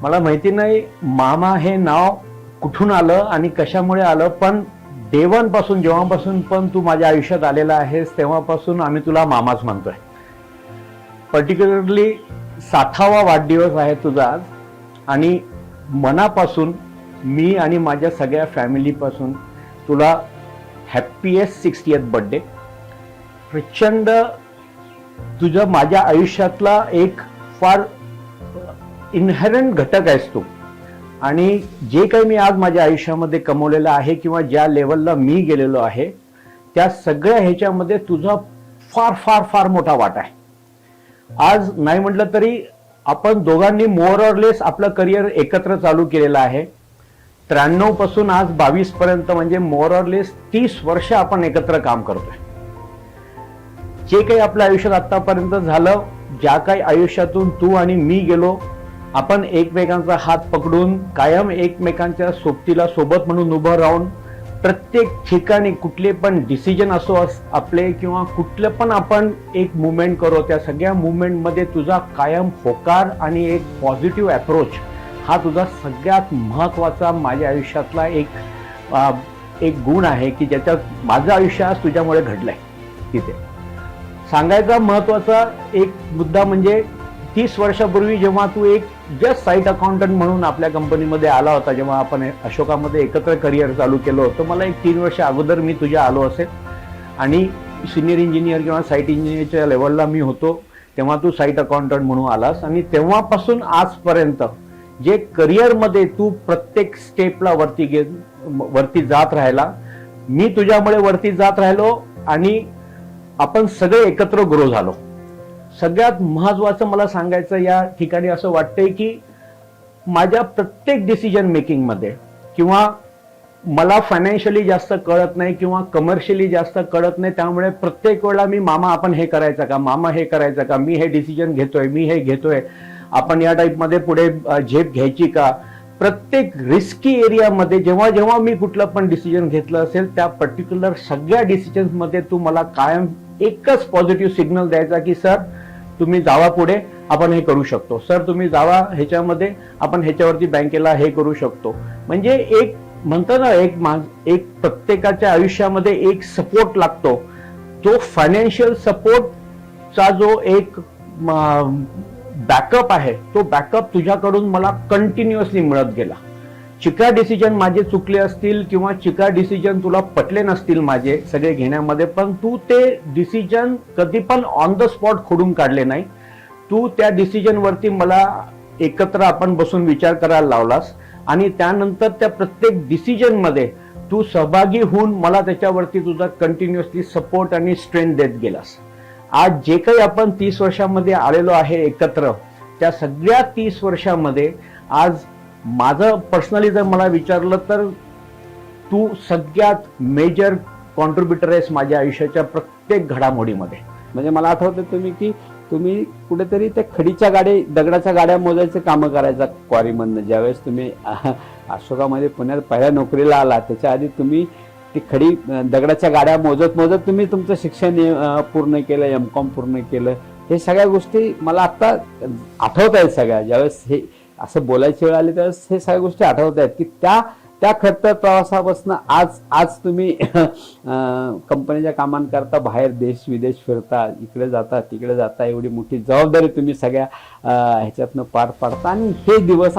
मला माहिती नाही मामा हे नाव कुठून आलं आणि कशामुळे आलं, पण देवांपासून जेव्हापासून पण तू माझ्या आयुष्यात आलेला आहेस तेव्हापासून आम्ही तुला मामाच म्हणतोय. पर्टिक्युलरली 60वा वाढदिवस आहे तुझा आज आणि मनापासून मी आणि माझ्या सगळ्या फॅमिलीपासून तुला हॅपीएस्ट 60th बर्थडे. प्रचंड तुझं माझ्या आयुष्यातला एक फार इनहेरंट घटक आहेस तू आणि जे काही मी आज माझ्या आयुष्यामध्ये कमवलेलं आहे किंवा ज्या लेवलला मी गेलेलो आहे त्या सगळ्या ह्याच्यामध्ये तुझा फार फार फार मोठा वाटा आहे. आज नाही म्हटलं तरी आपण दोघांनी मोर ऑर लेस आपलं करिअर एकत्र चालू केलेलं आहे. 93 पासून आज 22 पर्यंत म्हणजे मोर ऑर लेस 30 वर्ष आपण एकत्र काम करतोय. जे काही आपल्या आयुष्यात आतापर्यंत झालं, ज्या काही आयुष्यातून तू आणि मी गेलो, आपण एकमेकांचा हात पकडून कायम एकमेकांच्या सोबतीला सोबत म्हणून उभं राहून प्रत्येक ठिकाणी कुठले पण डिसिजन असो आपले किंवा कुठलं पण आपण एक मुवमेंट करू, त्या सगळ्या मुवमेंटमध्ये तुझा कायम होकार आणि एक पॉझिटिव्ह अप्रोच हा तुझा सगळ्यात महत्त्वाचा माझ्या आयुष्यातला एक गुण आहे की ज्याच्यात माझं आयुष्य आज तुझ्यामुळे घडलंय. तिथे सांगायचा महत्त्वाचा एक मुद्दा म्हणजे 30 वर्षापूर्वी जेव्हा तू एक जस्ट साईट अकाउंटंट म्हणून आपल्या कंपनीमध्ये आला होता, जेव्हा आपण अशोकामध्ये एकत्र करिअर चालू केलं होतं, मला एक 3 वर्ष अगोदर मी तुझ्या आलो असेल आणि सिनियर इंजिनियर किंवा साईट इंजिनियरच्या लेवलला मी होतो, तेव्हा तू साईट अकाउंटंट म्हणून आलास आणि तेव्हापासून आजपर्यंत जे करिअरमध्ये तू प्रत्येक स्टेपला वरती जात राहिला, मी तुझ्यामुळे वरती जात राहिलो आणि आपण सगळे एकत्र ग्रो झालो. सगळ्यात महत्त्वाचं मला सांगायचं या ठिकाणी असं वाटतंय की माझ्या प्रत्येक डिसिजन मेकिंगमध्ये किंवा मला फायनान्शियली जास्त कळत नाही किंवा कमर्शियली जास्त कळत नाही, त्यामुळे प्रत्येक वेळेला मी मामा आपण हे करायचं का, मामा हे करायचं का, मी हे डिसिजन घेतोय, मी हे घेतोय, आपण या टाईपमध्ये पुढे झेप घ्यायची का, प्रत्येक रिस्की एरियामध्ये जेव्हा जेव्हा मी कुठलं पण डिसिजन घेतलं असेल त्या पर्टिक्युलर सगळ्या डिसिजन्समध्ये तू मला कायम एकच पॉझिटिव्ह सिग्नल द्यायचा की सर तुम्ही जावा पुढे, आपण हे करू शकतो, सर तुम्ही जावा ह्याच्यामध्ये, आपण ह्याच्यावरती बँकेला हे करू शकतो. म्हणजे एक म्हणतो ना एक प्रत्येकाच्या आयुष्यामध्ये एक सपोर्ट लागतो, तो फायनान्शियल सपोर्टचा जो एक बॅकअप आहे तो बॅकअप तुझ्याकडून मला कंटिन्युअसली मिळत गेला. चिका डिसिजन माझे चुकले असतील किंवा चिका डिसिजन तुला पटले नसतील माझे सगळे घेण्यामध्ये, पण तू ते डिसिजन कधी पण ऑन द स्पॉट खोडून काढले नाही. तू त्या डिसिजन वरती मला एकत्र आपण बसून विचार करायला लावलास आणि त्यानंतर त्या प्रत्येक डिसिजन मध्ये तू सहभागी होऊन मला त्याच्यावरती तुझा कंटिन्युअसली सपोर्ट आणि स्ट्रेंथ देत गेलास. आज जे काही आपण 30 वर्षामध्ये आलेलो आहे एकत्र, त्या सगळ्या 30 वर्षामध्ये आज माझं पर्सनली जर मला विचारलं तर तू सगळ्यात मेजर कॉन्ट्रीब्युटर आहेस माझ्या आयुष्याच्या प्रत्येक घडामोडीमध्ये. म्हणजे मला आठवतं तुम्ही कुठेतरी त्या खडीच्या दगडाच्या गाड्या मोजायचे कामं करायचा क्वारीमधनं. ज्यावेळेस तुम्ही अशोकामध्ये पुण्यात पहिल्या नोकरीला आला त्याच्या आधी तुम्ही ती खडी दगडाच्या गाड्या मोजत तुम्ही तुमचं शिक्षण पूर्ण केलं, MCOM पूर्ण केलं. हे सगळ्या गोष्टी मला आत्ता आठवत आहेत सगळ्या. ज्यावेळेस हे असं बोलायची वेळ आली त्यावेळेस हे सगळ्या गोष्टी आठवत आहेत की त्या खडतर प्रवासापासून आज तुम्ही कंपनीच्या कामांकरता बाहेर देश विदेश फिरता, इकडे जाता तिकडे जाता, एवढी मोठी जबाबदारी तुम्ही सगळ्या ह्याच्यातनं पार पाडता. आणि हे दिवस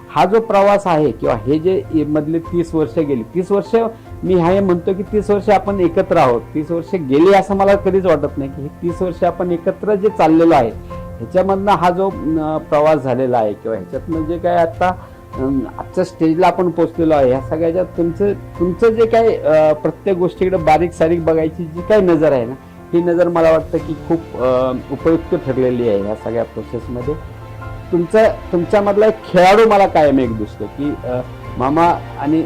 हा जो प्रवास आहे किंवा हे जे मधले 30 वर्ष गेली, 30 वर्ष मी हे म्हणतो की 30 वर्ष आपण एकत्र आहोत. 30 वर्ष गेली असं मला कधीच वाटत नाही की हे 30 वर्ष आपण एकत्र जे चाललेलो आहे ह्याच्यामधनं हा जो प्रवास झालेला आहे किंवा ह्याच्यातनं जे काय आता आजच्या स्टेजला आपण पोहोचलेलो आहे, ह्या सगळ्याच्या तुमचं जे काय प्रत्येक गोष्टीकडे बारीक सारीक बघायची जी काही नजर आहे ना, ही नजर मला वाटतं की खूप उपयुक्त ठरलेली आहे ह्या सगळ्या प्रोसेसमध्ये. तुमच्यामधला एक खेळाडू मला कायम एक दिसतो की मामा आणि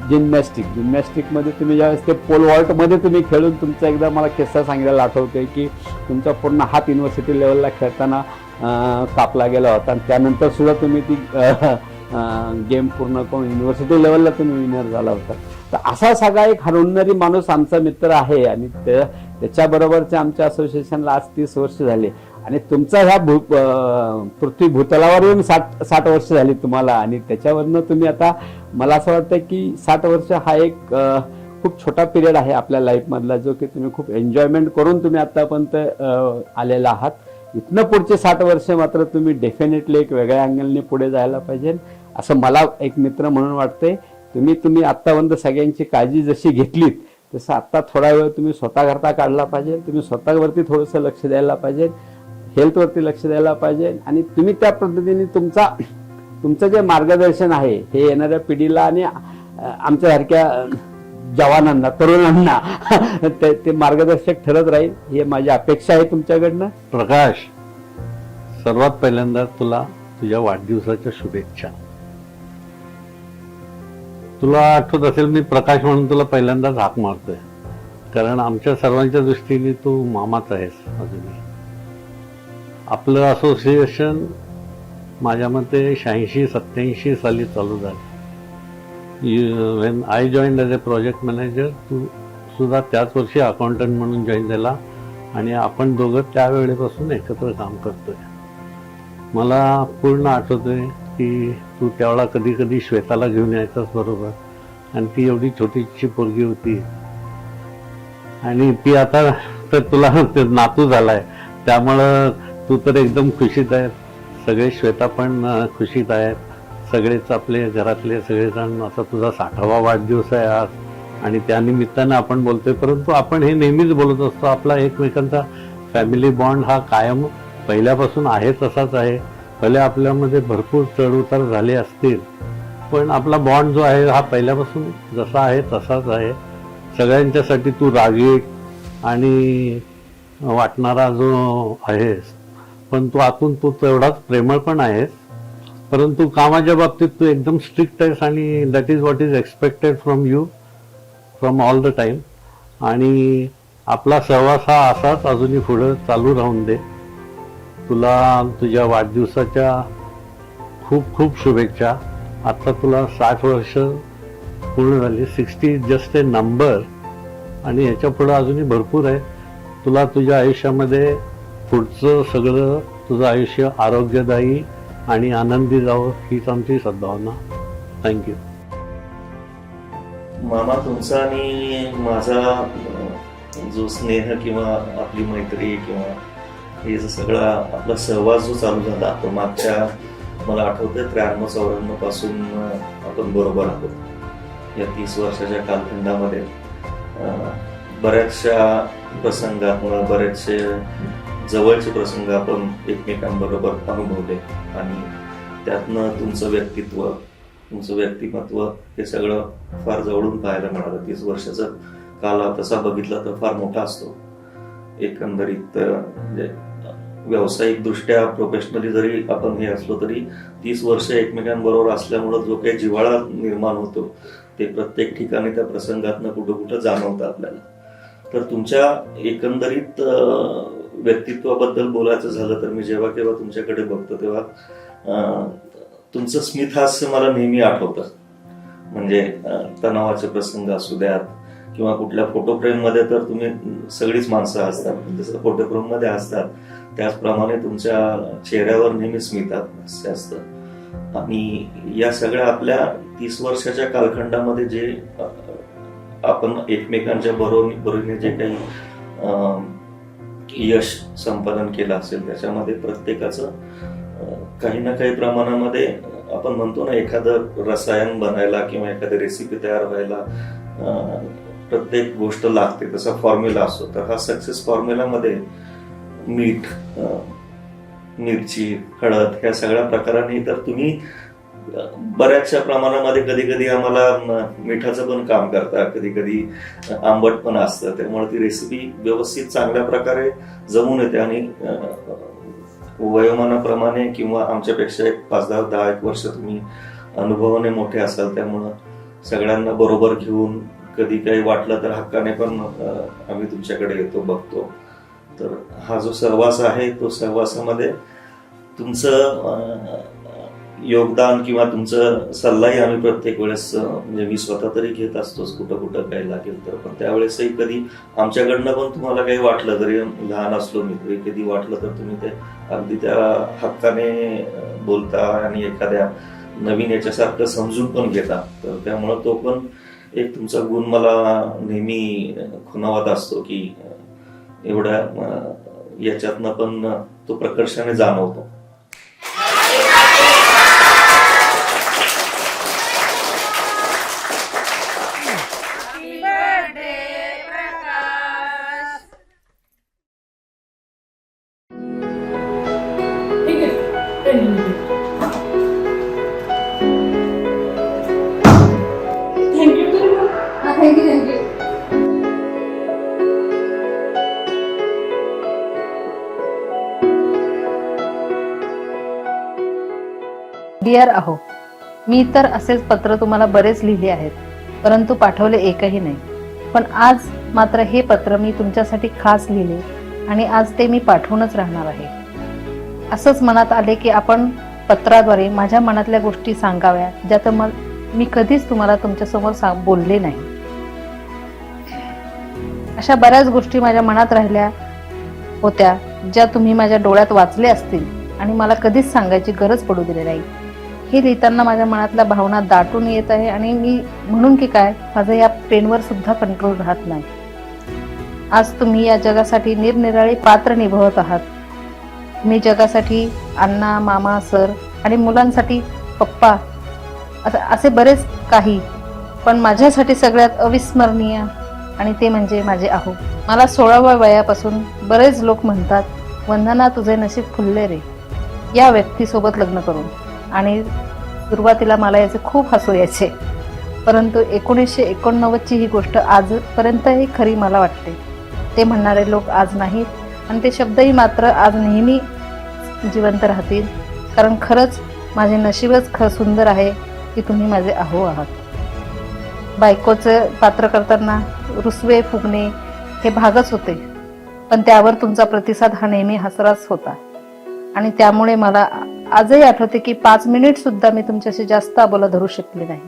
जिम्नॅस्टिकमध्ये तुम्ही ज्यावेळेस ते पोल वॉल्टमध्ये तुम्ही खेळून तुमचा एकदा मला किस्सा सांगायला आठवतोय की तुमचा पूर्ण हात युनिव्हर्सिटी लेवलला खेळताना कापला गेला होता आणि त्यानंतर सुद्धा तुम्ही ती गेम पूर्ण करून युनिव्हर्सिटी लेवलला तुम्ही विनर झाला होता. तर असा सगळा एक हरवणारी माणूस आमचा मित्र आहे आणि त्याच्याबरोबरच्या आमच्या असोसिएशनला आज 30 वर्ष झाले आणि तुमचा ह्या पृथ्वी भूतलावर येऊन 60 वर्ष झाली तुम्हाला आणि त्याच्यावरनं तुम्ही आता मला असं वाटतं की 60 वर्ष हा एक खूप छोटा पिरियड आहे आपल्या लाईफमधला जो की तुम्ही खूप एन्जॉयमेंट करून तुम्ही आतापर्यंत आलेला आहात. इथनं पुढचे 60 वर्ष मात्र तुम्ही डेफिनेटली एक वेगळ्या अँगलने पुढे जायला पाहिजे असं मला एक मित्र म्हणून वाटतंय. तुम्ही आतापर्यंत सगळ्यांची काळजी जशी घेतलीत तसं आता थोडा वेळ तुम्ही स्वतःकरता काढला पाहिजे. तुम्ही स्वतःवरती थोडंसं लक्ष द्यायला पाहिजे, हेल्थवरती लक्ष द्यायला पाहिजे आणि तुम्ही त्या पद्धतीने तुमचं जे मार्गदर्शन आहे हे येणाऱ्या पिढीला आणि आमच्यासारख्या जवानांना, तरुणांना ते मार्गदर्शक ठरत राहील ही माझी अपेक्षा आहे तुमच्याकडनं. प्रकाश, सर्वात पहिल्यांदा तुला तुझ्या वाढदिवसाच्या शुभेच्छा. तुला आठवत असेल मी प्रकाश म्हणून तुला पहिल्यांदाच हाक मारतोय कारण आमच्या सर्वांच्या दृष्टीने तू मामाच आहेस अजूनही. आपलं असोसिएशन माझ्या मते 86-87 साली चालू झालं. When I joined as a project manager, तू सुद्धा त्याच वर्षी अकाउंटंट म्हणून जॉईन झाला आणि आपण दोघं त्यावेळेपासून एकत्र काम करतोय. मला पूर्ण आठवतोय की तू त्यावेळेला कधी कधी श्वेताला घेऊन यायचास बरोबर आणि ती एवढी छोटीशी पोरगी होती आणि ती आता तर तुला नातू झालाय त्यामुळं तू तर एकदम खुशीत आहे. सगळे श्वेता पण खुशीत आहेत, सगळेच आपले घरातले सगळेजण. आता तुझा 60वा वाढदिवस आहे आज आणि त्या निमित्तानं आपण बोलतोय. परंतु आपण हे नेहमीच बोलत असतो, आपला एकमेकांचा फॅमिली बॉन्ड हा कायम पहिल्यापासून आहे तसाच आहे. पहिले आपल्यामध्ये भरपूर चढउतार झाले असतील पण आपला बॉन्ड जो आहे हा पहिल्यापासून जसा आहे तसाच आहे. सगळ्यांच्यासाठी तू रागीट आणि वाटणारा जो आहेस पण तू आतून तू तेवढाच प्रेमळ पण आहेस. परंतु कामाच्या बाबतीत तू एकदम स्ट्रिक्ट आहेस आणि that is what is expected from you from all the time. आणि आपला सहवास हा असाच अजूनही पुढं चालू राहून दे. तुला तुझ्या वाढदिवसाच्या खूप खूप शुभेच्छा. आता तुला 60 वर्ष पूर्ण झाली. 60 जस्ट ए नंबर आणि ह्याच्या पुढं अजूनही भरपूर आहे. तुला तुझ्या आयुष्यामध्ये पुढचं सगळं तुझं आयुष्य आरोग्यदायी आणि आनंदी जावं हीच आमची सद्भावना. थँक्यू. मामा, तुमचा आणि माझा जो स्नेह किंवा आपली मैत्री किंवा हे जो सगळा आपला सहवास जो चालू झाला तो मागच्या मला आठवतंय 93-94 पासून आपण बरोबर आहोत. या 30 वर्षाच्या कालखंडामध्ये बऱ्याचशा प्रसंगामुळे बरेचसे जवळचे प्रसंग आपण एकमेकांबरोबर अनुभवले आणि त्यातनं तुमचं व्यक्तिमत्व हे सगळं फार जवळून पाहायला मिळालं. 30 वर्षाचा काल तसा बघितला तर फार मोठा असतो. एकंदरीत म्हणजे व्यावसायिक दृष्ट्या प्रोफेशनली जरी आपण हे असलो तरी 30 वर्ष एकमेकांबरोबर असल्यामुळं जो काही जिव्हाळा निर्माण होतो ते प्रत्येक ठिकाणी त्या प्रसंगातनं कुठं जाणवतं आपल्याला. तर तुमच्या एकंदरीत व्यक्तित्वाबद्दल बोलायचं झालं तर मी जेव्हा केव्हा तुमच्याकडे बघतो तेव्हा तुमचं स्मितहास्य मला नेहमी आठवतं. म्हणजे तणावाचे प्रसंग असू द्यात किंवा कुठल्या फोटो फ्रेम मध्ये तर तुम्ही सगळीच माणसं असतात, जसं फोटो फ्रेम मध्ये असतात त्याचप्रमाणे तुमच्या चेहऱ्यावर नेहमी स्मितहास्य असतं. आणि या सगळ्या आपल्या 30 वर्षाच्या कालखंडामध्ये जे आपण एकमेकांच्या बरोबरीने जे काही यश संपादन केलं असेल त्याच्यामध्ये प्रत्येकाचं काही ना काही प्रमाणामध्ये आपण म्हणतो ना, एखादं रसायन बनायला किंवा एखादी रेसिपी तयार व्हायला प्रत्येक गोष्ट लागते, तसा फॉर्म्युला असतो. तर हा सक्सेस फॉर्म्युलामध्ये मीठ, मिरची, हळद ह्या सगळ्या प्रकारांनी तर तुम्ही बऱ्याचशा प्रमाणामध्ये कधी कधी आम्हाला मिठाचं पण काम करता, कधी कधी आंबट पण असतं. त्यामुळे ती रेसिपी व्यवस्थित चांगल्या प्रकारे जमून येते आणि वयोमानाप्रमाणे किंवा आमच्यापेक्षा 5-10 वर्ष तुम्ही अनुभवाने मोठे असाल, त्यामुळं सगळ्यांना बरोबर घेऊन कधी काही वाटलं तर हक्काने पण आम्ही तुमच्याकडे येतो, बघतो. तर हा जो सहवास आहे तो सहवासामध्ये तुमचं योगदान किंवा तुमचं सल्लाही आम्ही प्रत्येक वेळेस म्हणजे मी स्वतः तरी घेत असतोच कुठं काही लागेल तर. पण त्यावेळेसही कधी आमच्याकडनं पण तुम्हाला काही वाटलं, जरी लहान असलो मी तरी कधी वाटलं तर तुम्ही ते अगदी त्या हक्काने बोलता आणि एखाद्या नवीन याच्यासारखं समजून पण घेता. तर त्यामुळं तो पण एक तुमचा गुण मला नेहमी खुणावत असतो की एवढ्या याच्यातनं पण तो प्रकर्षाने जाणवतो. डिअर अहो, मी तर असेच पत्र तुम्हाला बरेच लिहिले आहेत, परंतु पाठवले एकही नाही. पण आज मात्र हे पत्र मी तुमच्यासाठी खास लिहिले आणि आज ते मी पाठवूनच राहणार आहे. असंच मनात आले की आपण पत्राद्वारे माझ्या मनातल्या गोष्टी सांगाव्या, ज्यात मी कधीच तुम्हाला तुमच्यासमोर बोलले नाही. अशा बऱ्याच गोष्टी माझ्या मनात राहिल्या होत्या ज्या तुम्ही माझ्या डोळ्यात वाचले असतील आणि मला कधीच सांगायची गरज पडू दिली नाही. हे लिहिताना माझ्या मनातल्या भावना दाटून येत आहे आणि मी म्हणून की काय माझं या पेनवर सुद्धा कंट्रोल राहत नाही. आज तुम्ही या जगासाठी निरनिराळे पात्र निभवत आहात. मी जगासाठी अण्णा, मामा, सर आणि मुलांसाठी पप्पा असे बरेच काही, पण माझ्यासाठी सगळ्यात अविस्मरणीय आणि ते म्हणजे माझे आहो. मला 16व्या वयापासून बरेच लोक म्हणतात, वंदना तुझे नशीब फुलले रे या व्यक्तीसोबत लग्न करून. आणि सुरुवातीला मला याचे खूप हसू यायचे, परंतु 1989ची ही गोष्ट आजपर्यंतही खरी मला वाटते. ते म्हणणारे लोक आज नाहीत आणि ते शब्दही मात्र आज नेहमी जिवंत राहतील, कारण खरंच माझे नशीबच सुंदर आहे की तुम्ही माझे आहो आहात. बायकोचं पात्र करताना रुसवे फुगणे हे भागच होते, पण त्यावर तुमचा प्रतिसाद हा नेहमी हसराच होता. आणि त्यामुळे मला आजही आठवते की 5 मिनिट सुद्धा मी तुमच्याशी जास्त अबोला धरू शकले नाही.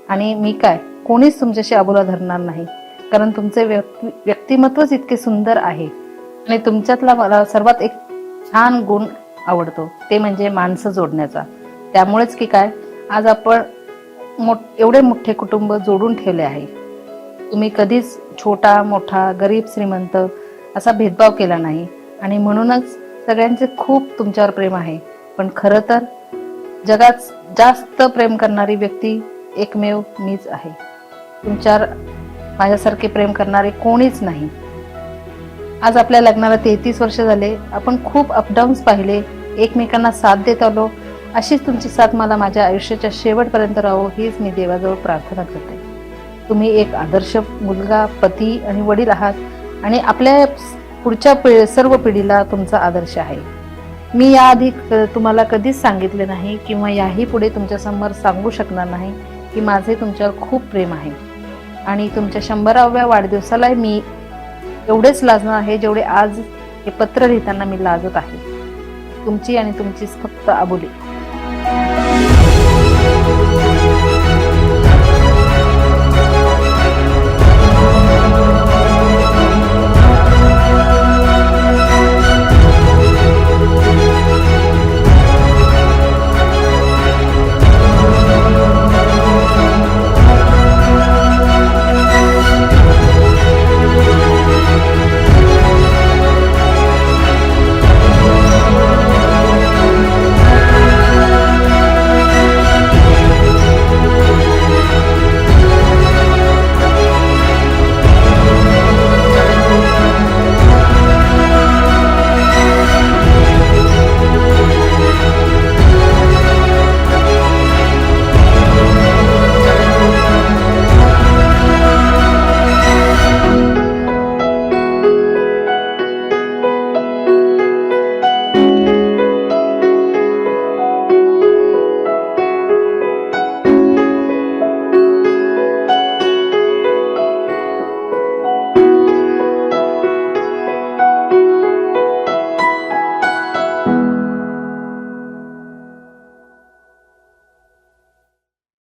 आणि मी काय, कोणीच तुमच्याशी अबोला धरणार नाही, कारण तुमचे व्यक्तिमत्वच इतके सुंदर आहे. आणि तुमच्यातला मला सर्वात एक छान गुण आवडतो, ते म्हणजे माणसं जोडण्याचा. त्यामुळेच की काय आज आपण एवढे मोठे कुटुंब जोडून ठेवले आहे. तुम्ही कधीच छोटा मोठा, गरीब श्रीमंत असा भेदभाव केला नाही आणि म्हणूनच सगळ्यांचे खूप तुमच्यावर प्रेम आहे. पण खरं तर जगात जास्त प्रेम करणारी व्यक्ती एकमेव मीच आहे. तुमच्यावर माझ्यासारखे प्रेम करणारे कोणीच नाही. आज आपल्या लग्नाला 33 वर्ष झाले. आपण खूप अपडाऊन्स पाहिले, एकमेकांना साथ देत आलो. अशीच तुमची साथ मला माझ्या आयुष्याच्या शेवटपर्यंत राहो हीच मी देवाजवळ प्रार्थना करते. तुम्ही एक आदर्श मुलगा, पती आणि वडील आहात आणि आपल्या पुढच्या सर्व पिढीला तुमचा आदर्श आहे. मी याआधी तुम्हाला कधीच सांगितले नाही किंवा याही पुढे तुमच्यासमोर सांगू शकणार नाही की माझे तुमच्यावर खूप प्रेम आहे. आणि तुमच्या 100व्या वाढदिवसाला मी एवढेच लाजणार आहे जेवढे आज हे पत्र लिहिताना मी लाजत आहे. तुमची आणि तुमचीच फक्त आबुली.